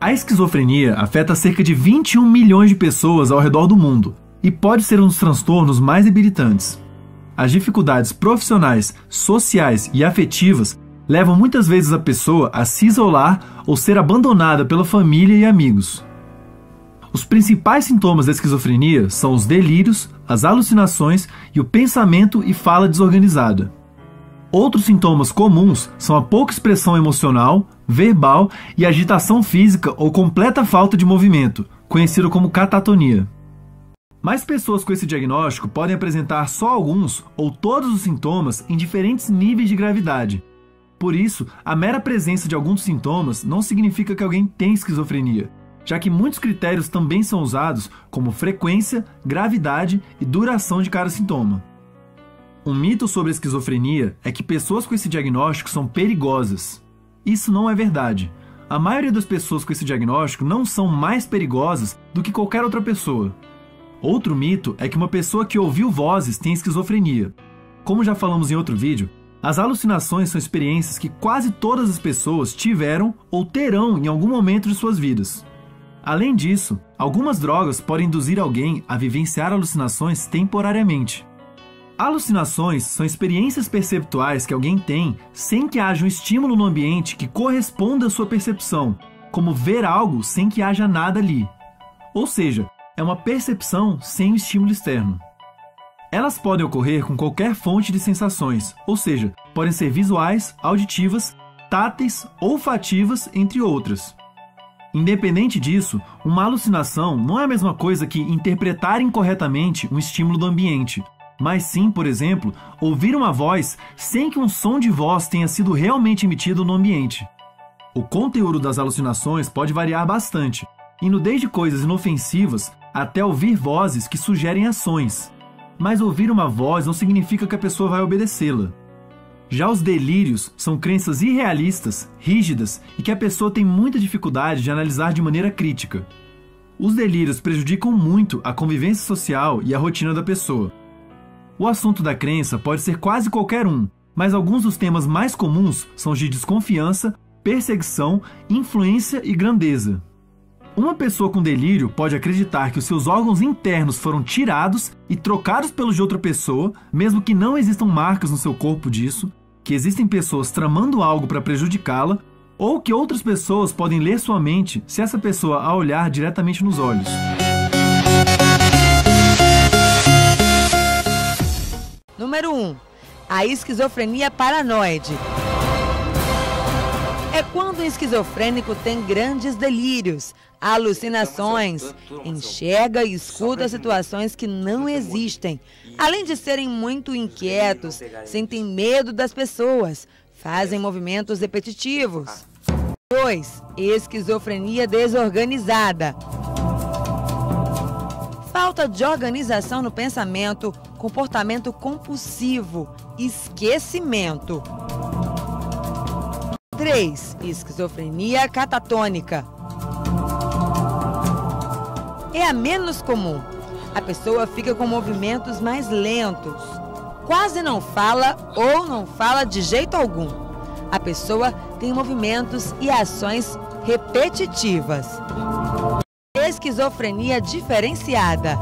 A esquizofrenia afeta cerca de 21 milhões de pessoas ao redor do mundo e pode ser um dos transtornos mais debilitantes. As dificuldades profissionais, sociais e afetivas levam muitas vezes a pessoa a se isolar ou ser abandonada pela família e amigos. Os principais sintomas da esquizofrenia são os delírios, as alucinações e o pensamento e fala desorganizada. Outros sintomas comuns são a pouca expressão emocional, verbal e agitação física ou completa falta de movimento, conhecido como catatonia. Mas pessoas com esse diagnóstico podem apresentar só alguns ou todos os sintomas em diferentes níveis de gravidade. Por isso, a mera presença de alguns sintomas não significa que alguém tem esquizofrenia, já que muitos critérios também são usados, como frequência, gravidade e duração de cada sintoma. Um mito sobre a esquizofrenia é que pessoas com esse diagnóstico são perigosas. Isso não é verdade. A maioria das pessoas com esse diagnóstico não são mais perigosas do que qualquer outra pessoa. Outro mito é que uma pessoa que ouviu vozes tem esquizofrenia. Como já falamos em outro vídeo, as alucinações são experiências que quase todas as pessoas tiveram ou terão em algum momento de suas vidas. Além disso, algumas drogas podem induzir alguém a vivenciar alucinações temporariamente. Alucinações são experiências perceptuais que alguém tem sem que haja um estímulo no ambiente que corresponda à sua percepção, como ver algo sem que haja nada ali. Ou seja, é uma percepção sem o estímulo externo. Elas podem ocorrer com qualquer fonte de sensações, ou seja, podem ser visuais, auditivas, táteis, olfativas, entre outras. Independente disso, uma alucinação não é a mesma coisa que interpretar incorretamente um estímulo do ambiente, mas sim, por exemplo, ouvir uma voz sem que um som de voz tenha sido realmente emitido no ambiente. O conteúdo das alucinações pode variar bastante, indo desde coisas inofensivas até ouvir vozes que sugerem ações. Mas ouvir uma voz não significa que a pessoa vai obedecê-la. Já os delírios são crenças irrealistas, rígidas e que a pessoa tem muita dificuldade de analisar de maneira crítica. Os delírios prejudicam muito a convivência social e a rotina da pessoa. O assunto da crença pode ser quase qualquer um, mas alguns dos temas mais comuns são os de desconfiança, perseguição, influência e grandeza. Uma pessoa com delírio pode acreditar que os seus órgãos internos foram tirados e trocados pelos de outra pessoa, mesmo que não existam marcas no seu corpo disso, que existem pessoas tramando algo para prejudicá-la, ou que outras pessoas podem ler sua mente se essa pessoa a olhar diretamente nos olhos. Número 1. A esquizofrenia paranoide. É quando o esquizofrênico tem grandes delírios, alucinações, enxerga e escuta situações que não existem. Além de serem muito inquietos, sentem medo das pessoas, fazem movimentos repetitivos. 2. Esquizofrenia desorganizada. Falta de organização no pensamento, comportamento compulsivo, esquecimento. 3. Esquizofrenia catatônica. É a menos comum. A pessoa fica com movimentos mais lentos. Quase não fala ou não fala de jeito algum. A pessoa tem movimentos e ações repetitivas. Esquizofrenia diferenciada.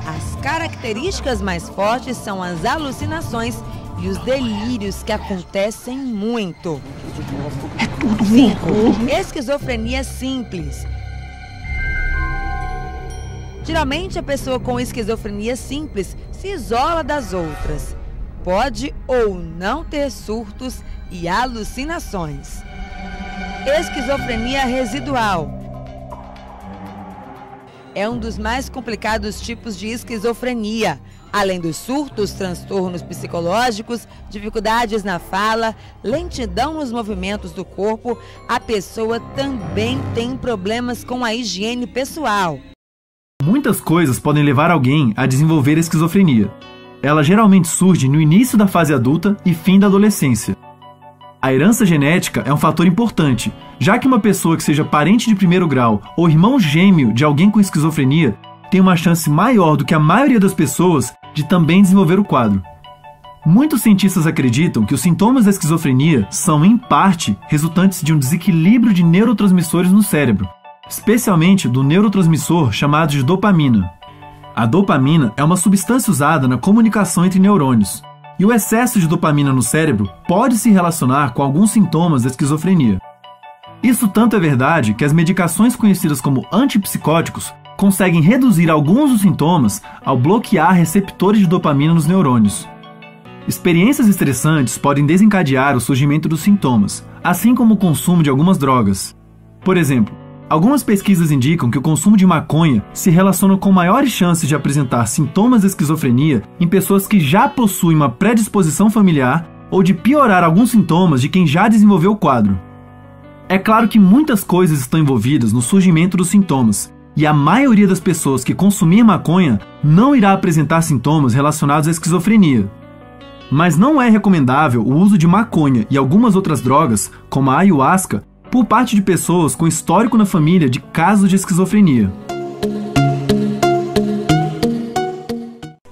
As características mais fortes são as alucinações e os delírios que acontecem muito. 5. Esquizofrenia simples. Geralmente a pessoa com esquizofrenia simples se isola das outras. Pode ou não ter surtos e alucinações. Esquizofrenia residual. É um dos mais complicados tipos de esquizofrenia. Além dos surtos, transtornos psicológicos, dificuldades na fala, lentidão nos movimentos do corpo, a pessoa também tem problemas com a higiene pessoal. Muitas coisas podem levar alguém a desenvolver esquizofrenia. Ela geralmente surge no início da fase adulta e fim da adolescência. A herança genética é um fator importante, já que uma pessoa que seja parente de primeiro grau ou irmão gêmeo de alguém com esquizofrenia tem uma chance maior do que a maioria das pessoas de também desenvolver o quadro. Muitos cientistas acreditam que os sintomas da esquizofrenia são, em parte, resultantes de um desequilíbrio de neurotransmissores no cérebro, especialmente do neurotransmissor chamado de dopamina. A dopamina é uma substância usada na comunicação entre neurônios, e o excesso de dopamina no cérebro pode se relacionar com alguns sintomas da esquizofrenia. Isso tanto é verdade que as medicações conhecidas como antipsicóticos conseguem reduzir alguns dos sintomas ao bloquear receptores de dopamina nos neurônios. Experiências estressantes podem desencadear o surgimento dos sintomas, assim como o consumo de algumas drogas. Por exemplo, algumas pesquisas indicam que o consumo de maconha se relaciona com maiores chances de apresentar sintomas de esquizofrenia em pessoas que já possuem uma predisposição familiar ou de piorar alguns sintomas de quem já desenvolveu o quadro. É claro que muitas coisas estão envolvidas no surgimento dos sintomas, e a maioria das pessoas que consumir maconha não irá apresentar sintomas relacionados à esquizofrenia. Mas não é recomendável o uso de maconha e algumas outras drogas, como a ayahuasca, por parte de pessoas com histórico na família de casos de esquizofrenia.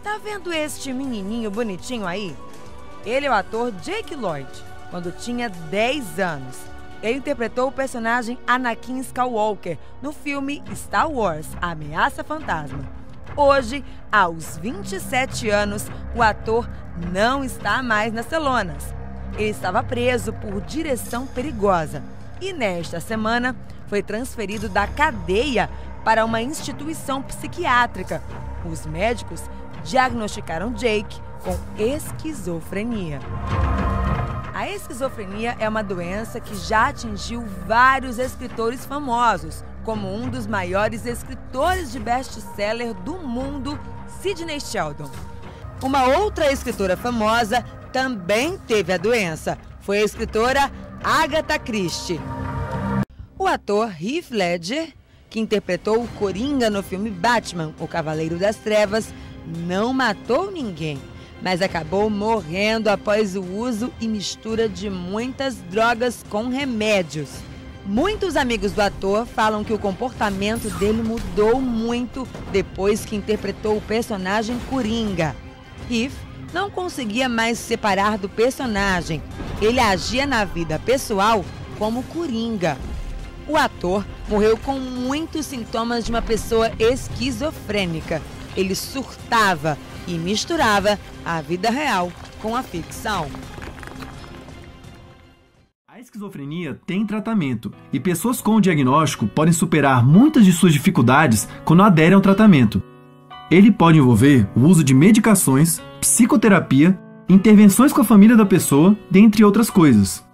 Tá vendo este menininho bonitinho aí? Ele é o ator Jake Lloyd, quando tinha 10 anos. Ele interpretou o personagem Anakin Skywalker no filme Star Wars: A Ameaça Fantasma. Hoje, aos 27 anos, o ator não está mais nas telonas. Ele estava preso por direção perigosa e, nesta semana, foi transferido da cadeia para uma instituição psiquiátrica. Os médicos diagnosticaram Jake com esquizofrenia. A esquizofrenia é uma doença que já atingiu vários escritores famosos, como um dos maiores escritores de best-seller do mundo, Sidney Sheldon. Uma outra escritora famosa também teve a doença. Foi a escritora Agatha Christie. O ator Heath Ledger, que interpretou o Coringa no filme Batman, O Cavaleiro das Trevas, não matou ninguém, mas acabou morrendo após o uso e mistura de muitas drogas com remédios. Muitos amigos do ator falam que o comportamento dele mudou muito depois que interpretou o personagem Coringa. Heath não conseguia mais se separar do personagem. Ele agia na vida pessoal como Coringa. O ator morreu com muitos sintomas de uma pessoa esquizofrênica. Ele surtava e misturava a vida real com a ficção. A esquizofrenia tem tratamento e pessoas com o diagnóstico podem superar muitas de suas dificuldades quando aderem ao tratamento. Ele pode envolver o uso de medicações, psicoterapia, intervenções com a família da pessoa, dentre outras coisas.